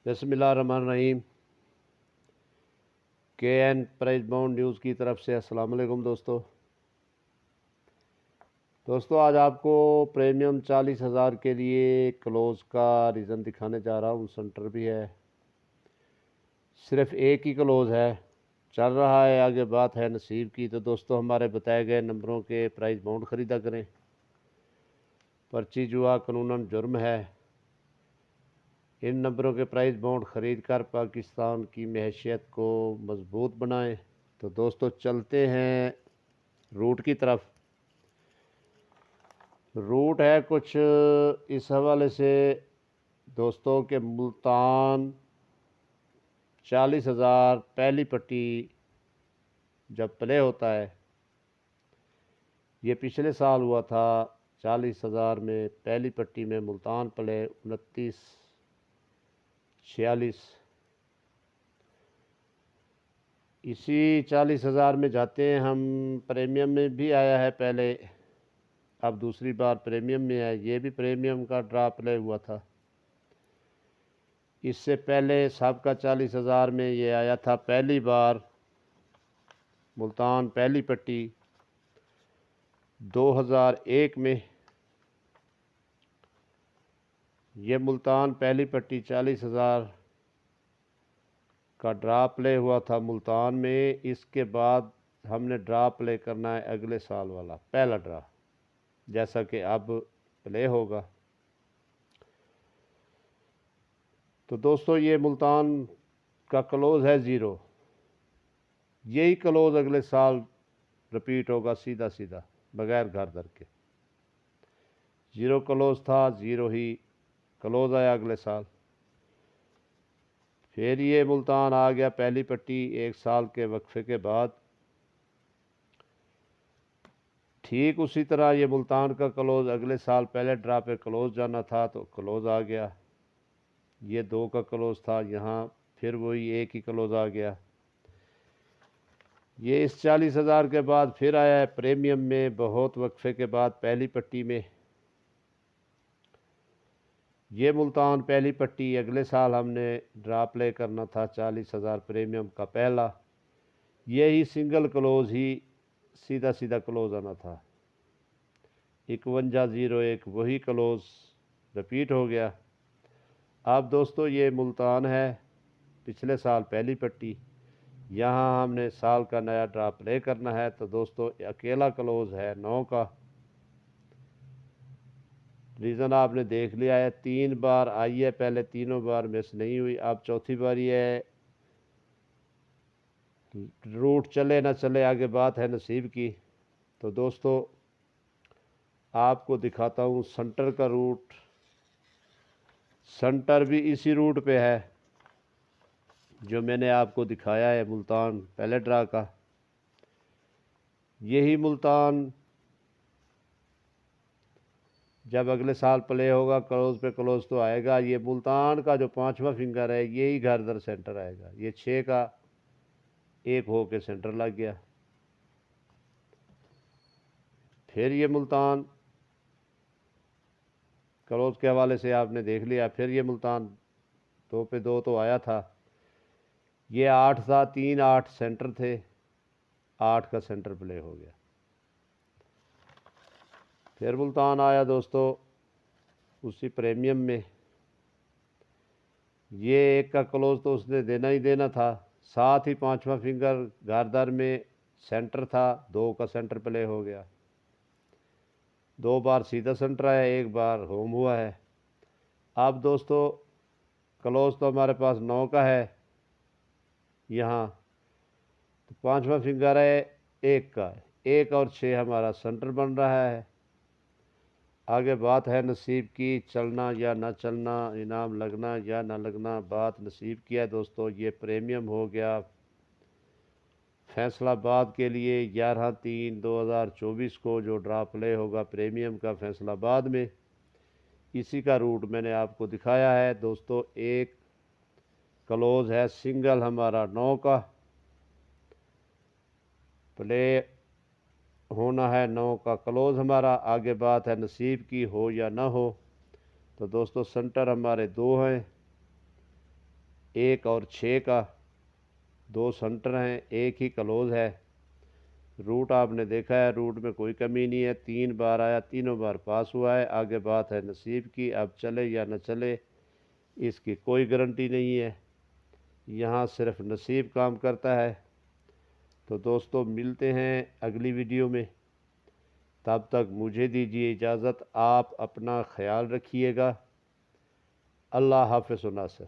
बिस्मिल्लाहिर्रहमानिर्रहीम। KN price bound news की तरफ से अस्सलाम वालेकुम दोस्तों आज आपको प्रीमियम 40,000 के लिए क्लोज़ का रीज़न दिखाने जा रहा हूँ। सेंटर भी है, सिर्फ एक ही क्लोज़ है, चल रहा है, आगे बात है नसीब की। तो दोस्तों हमारे बताए गए नंबरों के प्राइस बाउंड ख़रीदा करें। पर्ची जुआ कानूनन जुर्म है। इन नंबरों के प्राइस बाउंड ख़रीद कर पाकिस्तान की महैशियत को मजबूत बनाएं। तो दोस्तों चलते हैं रूट की तरफ। रूट है कुछ इस हवाले से दोस्तों के मुल्तान 40,000 पहली पट्टी जब प्ले होता है, ये पिछले साल हुआ था 40,000 में पहली पट्टी में मुल्तान प्ले 2946। इसी 40,000 में जाते हैं हम। प्रीमियम में भी आया है पहले, अब दूसरी बार प्रीमियम में है। ये भी प्रीमियम का ड्रा प्ले हुआ था। इससे पहले सबका 40,000 में ये आया था पहली बार मुल्तान पहली पट्टी 2001 में। ये मुल्तान पहली पट्टी 40,000 का ड्रा प्ले हुआ था मुल्तान में। इसके बाद हमने ड्रा प्ले करना है अगले साल वाला पहला ड्रा, जैसा कि अब प्ले होगा। तो दोस्तों ये मुल्तान का क्लोज़ है 0। यही क्लोज़ अगले साल रिपीट होगा सीधा सीधा बगैर घर दर के। 0 क्लोज़ था, 0 ही क्लोज़ आया अगले साल। फिर ये मुल्तान आ गया पहली पट्टी 1 साल के वक्फे के बाद। ठीक उसी तरह ये मुल्तान का क्लोज़ अगले साल पहले ड्रा पे क्लोज़ जाना था, तो क्लोज़ आ गया। ये 2 का क्लोज़ था, यहाँ फिर वही एक ही क्लोज़ आ गया। ये इस 40,000 के बाद फिर आया है प्रीमियम में बहुत वक्फे के बाद पहली पट्टी में। ये मुल्तान पहली पट्टी अगले साल हमने ड्रा प्ले करना था 40,000 प्रीमियम का पहला। यही सिंगल क्लोज़ ही सीधा सीधा क्लोज़ आना था 5101, वही क्लोज़ रिपीट हो गया। अब दोस्तों ये मुल्तान है पिछले साल पहली पट्टी, यहाँ हमने साल का नया ड्रा प्ले करना है। तो दोस्तों अकेला क्लोज़ है 9 का। रीज़न आपने देख लिया है, 3 बार आई है, पहले तीनों बार मिस नहीं हुई, अब चौथी बारी है। रूट चले ना चले आगे बात है नसीब की। तो दोस्तों आपको दिखाता हूँ सेंटर का रूट। सेंटर भी इसी रूट पे है जो मैंने आपको दिखाया है मुल्तान पहले ड्रा का। यही मुल्तान जब अगले साल प्ले होगा क्लोज़ पे क्लोज़ तो आएगा। ये मुल्तान का जो 5वां फिंगर है यही घर दर सेंटर आएगा। ये 6 का 1 हो के सेंटर लग गया। फिर ये मुल्तान क्लोज़ के हवाले से आपने देख लिया। फिर ये मुल्तान 2 पे 2 तो आया था। ये 8 था, 3 8 सेंटर थे, 8 का सेंटर प्ले हो गया। फिर मुल्तान आया दोस्तों उसी प्रीमियम में। ये 1 का क्लोज़ तो उसने देना ही देना था, साथ ही 5वां फिंगर गारदार में सेंटर था, 2 का सेंटर प्ले हो गया। 2 बार सीधा सेंटर आया, 1 बार होम हुआ है। अब दोस्तों क्लोज़ तो हमारे पास 9 का है यहाँ, तो 5वां फिंगर है 1 का, 1 और 6 हमारा सेंटर बन रहा है। आगे बात है नसीब की, चलना या ना चलना, इनाम लगना या ना लगना, बात नसीब की है दोस्तों। ये प्रीमियम हो गया फैसलाबाद के लिए 11/3/2024 को जो ड्रा प्ले होगा प्रीमियम का फैसलाबाद में। इसी का रूट मैंने आपको दिखाया है दोस्तों। एक क्लोज़ है सिंगल हमारा 9 का, प्ले होना है 9 का क्लोज़ हमारा। आगे बात है नसीब की, हो या ना हो। तो दोस्तों सेंटर हमारे 2 हैं, 1 और 6 का, 2 सेंटर हैं, एक ही क्लोज है। रूट आपने देखा है, रूट में कोई कमी नहीं है, 3 बार आया, तीनों बार पास हुआ है। आगे बात है नसीब की, अब चले या न चले इसकी कोई गारंटी नहीं है, यहाँ सिर्फ नसीब काम करता है। तो दोस्तों मिलते हैं अगली वीडियो में, तब तक मुझे दीजिए इजाज़त। आप अपना ख्याल रखिएगा। अल्लाह हाफ़िज़ नासिर।